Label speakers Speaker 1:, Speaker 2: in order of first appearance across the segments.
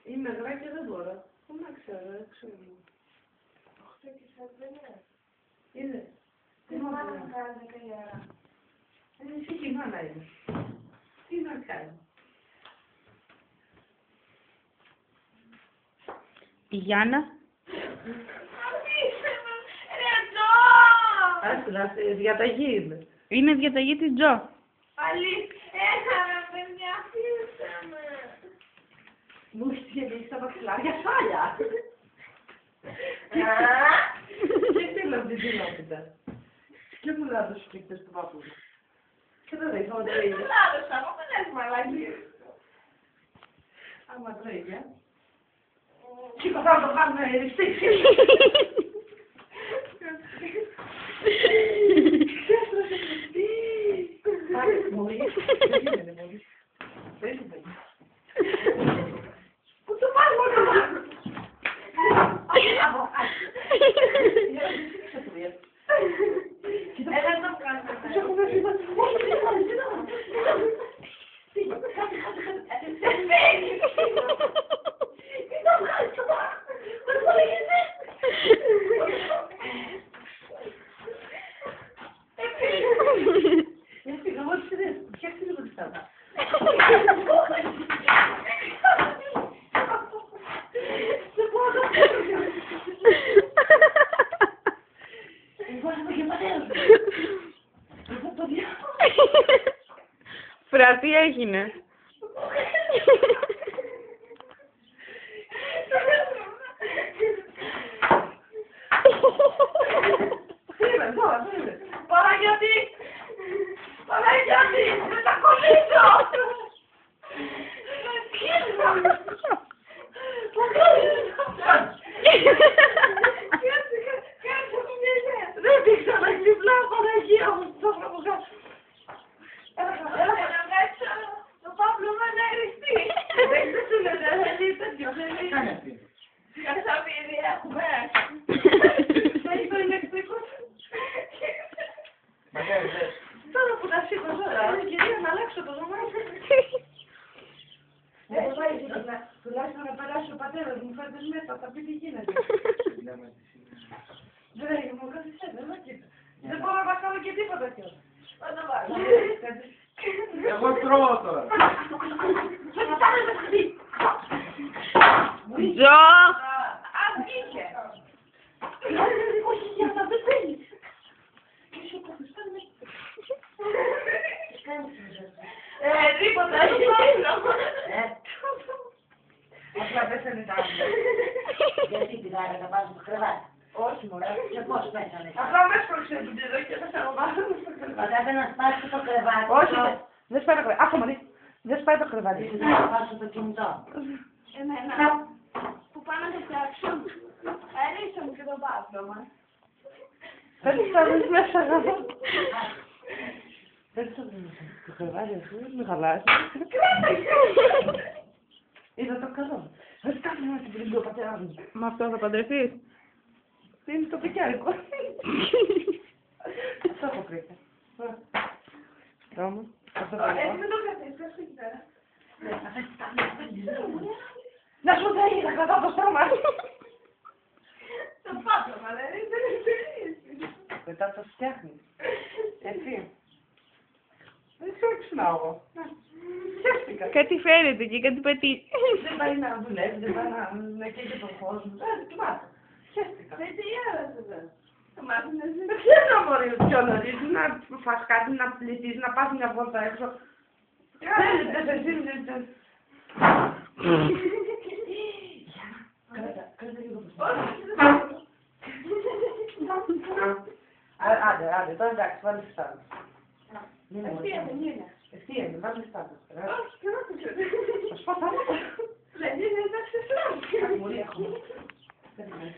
Speaker 1: Είναι γρά και δεν μπορώ. Πού να ξέρω, έξω είμαι.
Speaker 2: 8 και 4 δεν είναι.
Speaker 1: Είναι.
Speaker 2: Τι μάνα να κάνει 10 η ώρα.
Speaker 1: Εσύ και η μάνα είναι. Τι να κάνω.
Speaker 3: Η Γιάννα.
Speaker 2: Αφήστε με, ρε Τζο!
Speaker 1: Άσε, διαταγή είναι.
Speaker 3: Είναι διαταγή της Τζο.
Speaker 2: Αλήθεια, ρε παιδιά, αφήστε με.
Speaker 1: Μου έχει γεμίσει τα μαξιλάρια σάλια. Και θέλω την κοινότητα. Και μου λάδω στους πίκτες του παππού. Και δεν είχαμε το ίδιο.
Speaker 2: Λάδωσα, μα δεν λες μαλάκι.
Speaker 1: Άμα το ίδιο. Και θα το κάνουμε ρηστήξη. Ξέστρωσε τι. Πάει μόλις. Δεν γίνεται μόλις. Δεν γίνεται. Πού το πάει μόνο.
Speaker 3: Φρά, τι έγινε.
Speaker 2: Παναγιώτη! Παναγιώτη! Θα τα κολλήσω!
Speaker 1: Δεν δείξα να ξυπνά, Παναγία μου, στο φραγωγά.
Speaker 2: Το Παύλο με να εριστεί.
Speaker 1: Δεν σου λέει, δεν είναι τέτοιο, δεν είναι.
Speaker 2: Καθαβίδι έχουμε.
Speaker 1: Δεν είναι το ηλεκτρικό. Τώρα που τα σήκω τώρα, κυρία να αλλάξω το δωμάτιο. Τουλάχιστον να περάσει ο πατέρας μου, φέρτε μέσα, θα πει τι γίνεται. Δεν μου βγάζει σένα, δεν μπορώ να κάνω και τίποτα κιόλας.
Speaker 2: Θα το βάλω.
Speaker 4: Εγώ τρώω τώρα.
Speaker 3: Τζο!
Speaker 2: Αν βγήκε.
Speaker 1: Όχι, Γιάννα, δεν θέλεις.
Speaker 2: Τίποτα, όχι Παύλο.
Speaker 1: Απλά δεν θέλει τα άλλα.
Speaker 5: Γιατί την άρα να βάζω το κρεβάτι.
Speaker 1: Όχι, μωρέ.
Speaker 5: Και πώς πέσανε.
Speaker 1: Απλά με έσπρωξε την πίδο και δεν θέλω να βάλω στο κρεβάτι.
Speaker 5: Πατάτε να σπάσει το κρεβάτι.
Speaker 1: Όχι, δεν σπάει το κρεβάτι. Άκου, Μαρή. Δεν σπάει το κρεβάτι.
Speaker 5: Να σπάσω το κινητό.
Speaker 2: Εμένα που πάνε να το φτιάξουν. Αρίσα μου και τον Παύλο μας.
Speaker 1: Θέλεις να βρεις μέσα γάμο. Θέλεις να βρεις μέσα. Το κρεβάτι αυτό με χαλάσει. Είδα το καλό. Δεν κάνω να την πληγεί ο πατέρας μου.
Speaker 3: Με αυτό θα παντρευτείς.
Speaker 1: Είναι το πικιάρικο. Αυτό έχω κρύψει.
Speaker 3: Τόμο.
Speaker 1: Αυτό
Speaker 2: Έτσι
Speaker 1: έχω.
Speaker 2: με το κρατήσεις, πες το εκεί πέρα.
Speaker 1: Να σου δέχει να κρατάω το στόμα.
Speaker 2: Το Παύλο μας, δεν είναι.
Speaker 1: Μετά το φτιάχνει. Έτσι. Δεν ξέρω τι ξυπνάω εγώ. Χαίρεστηκα.
Speaker 3: Κάτι φαίνεται και κάτι πετύχει.
Speaker 1: Δεν πάει να δουλεύει, δεν πάει να καίγεται τον κόσμο. Κοιμάται. Χαίρεστηκα.
Speaker 2: Δεν τι ώρα σου δω. Το μάθαινες.
Speaker 1: Δεν ξέρω μπορεί πιο νωρίς να φας κάτι, να πληθείς, να πας μια βόλτα έξω. Θέλετε εσύ, κράτα λίγο μπροστά. Άντε, τώρα εντάξει, βάλε στάδιο.
Speaker 2: Ευθεία δεν είναι.
Speaker 1: Ευθεία είναι, βάλε στάδιο.
Speaker 2: Όχι, και να το ξέρω.
Speaker 1: Θα σου πω θάματα.
Speaker 2: Δεν είναι, εντάξει,
Speaker 1: Κάτι μωρή έχουμε. Περιμένει.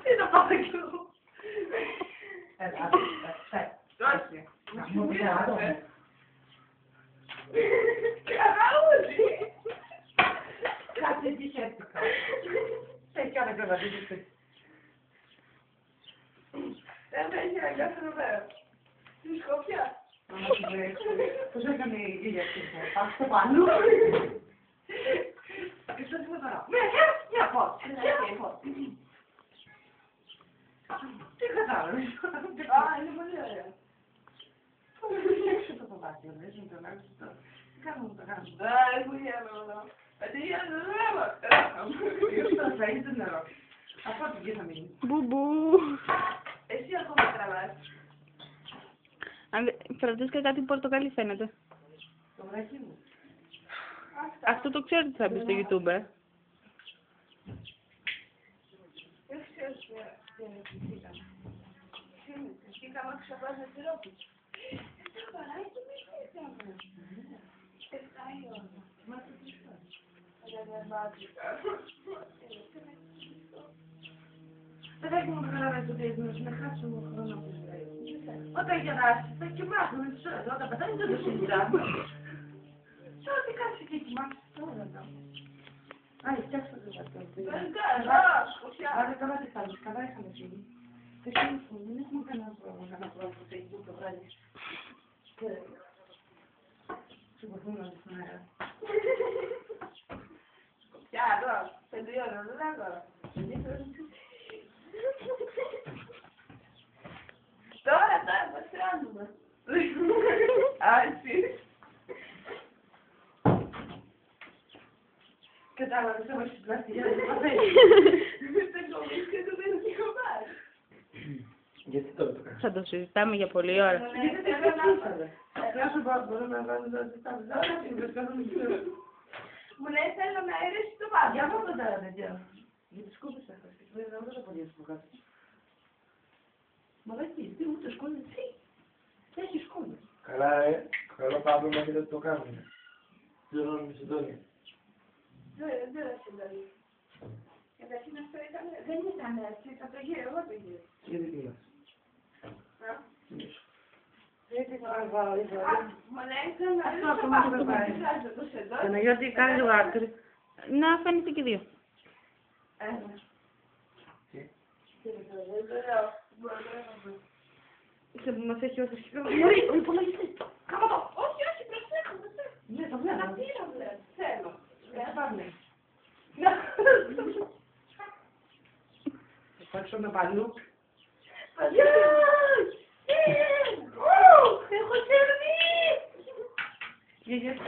Speaker 1: Τι να πάω κι εγώ. Έλα, όχι.
Speaker 5: Μου πει να δω.
Speaker 2: Καραούζι.
Speaker 1: Κάτι τι χαίρεστηκα. Έχει κάνει κρεβατή.
Speaker 2: Δεν
Speaker 1: έχει αγκάθρο βέβαια. Στη Σκόπια. Πώς έκανε η γύλια αυτή. Πάμε στο πάνω. Και στο τίποτα τώρα. Μια πώς. Τι κατάλαβες. Α, είναι πολύ ωραία. Έξω το δωμάτιο, λες, με τον άκουσα τώρα. Τι κάνουμε, το κάνουμε. Α, έχω γέλο εδώ. Τι γέλο, δεν θα είναι νερό. Αυτό τι και θα μείνει.
Speaker 3: Μπουμπού.
Speaker 1: Εσύ ακόμα τραβάς.
Speaker 3: Φραντζέσκα, κάτι πορτοκαλί φαίνεται.
Speaker 1: Το βράκι μου.
Speaker 3: Αυτό το ξέρω ότι θα μπει στο YouTube,
Speaker 2: Δεν ξέρω τι είναι φυσικά. Φυσικά μας ξαπλάζει τη ρόπη. Τι παράκι με φύγαμε. 7 η ώρα. Δεν μάτικα.
Speaker 1: Παιδάκι μου, καταλαβαίνεις ότι έσμενος, να χάσουμε χρόνο από τη ζωή. Όταν γεράσεις, θα κοιμάσουμε τις ώρες. Όταν πεθάνεις, δεν το συζητάμε. Σε ό,τι κάτσεις και κοιμάσαι, τώρα εδώ. Άι, φτιάξω το ζαρτό.
Speaker 2: Δεν κάνω, σκοτιά.
Speaker 1: Άρα, καλά τι κάνεις, καλά είχαμε φύγει. Δεν έχουμε κανένα πρόβλημα που θέλει το βράδυ. Και συμπαθούμε να δεις τον αέρα.
Speaker 2: Σκοτιά, εδώ, 5 ώρα, δεν έχω. Τώρα, πώς κάνουμε.
Speaker 1: Α, εσύ. Κατάλαβες, όμως στην πλαστική, δεν το παθαίνεις.
Speaker 2: Δεν κόβεις και το δεν έχω πάρει.
Speaker 4: Γιατί τώρα το κάνεις.
Speaker 3: Θα το συζητάμε για πολλή ώρα.
Speaker 1: Γιατί δεν ξεφύσατε. Να σου πω, μπορούμε να βάλουμε τα ζητάμε. Δεν θα συμβείς, καθόλου ξέρω.
Speaker 2: Μου λέει θέλω να αερέσει το βάθος.
Speaker 1: Για μόνο τα παιδιά. Γιατί σκούπισα χθες. Δεν θα το πολύ από κάτω. Μαλακή, τι ούτε σκόνη, τι. Δεν έχει σκόνη.
Speaker 4: Καλά ρε, καλό Παύλο να δείτε το κάνουμε. Πληρώνουμε συντόνια.
Speaker 2: Δεν θα συντονεί. Καταρχήν αυτό ήταν, δεν ήταν έτσι, ήταν το γύρο, εγώ το γύρο.
Speaker 4: Γιατί τι μας.
Speaker 1: Γιατί θα βάλω,
Speaker 2: Μου λέει θέλω να
Speaker 1: Αυτό
Speaker 2: αερέσει το
Speaker 1: ακόμα δεν
Speaker 2: βάθος.
Speaker 1: πάει.
Speaker 2: Κοιτάζω το σεντόνι.
Speaker 3: Παναγιώτη, κάνει λίγο άκρη. Να φαίνεται και δύο.
Speaker 2: Ένα.
Speaker 4: Τι.
Speaker 2: Δεν λέω, μπορώ να πω.
Speaker 1: Είσαι που μας έχει όσο σχεδόν.
Speaker 2: Ο υπολογιστής. Κάμω το. Όχι, όχι, προσέχω, προσέχω.
Speaker 1: Ναι, το
Speaker 2: Να
Speaker 1: βλέπω.
Speaker 2: τα πήρα, βλέπω. Θέλω.
Speaker 1: Δεν πάμε. Θα παίξω με μπαλούκ.
Speaker 2: Παλιά! Έχω σερβί!
Speaker 1: Γιατί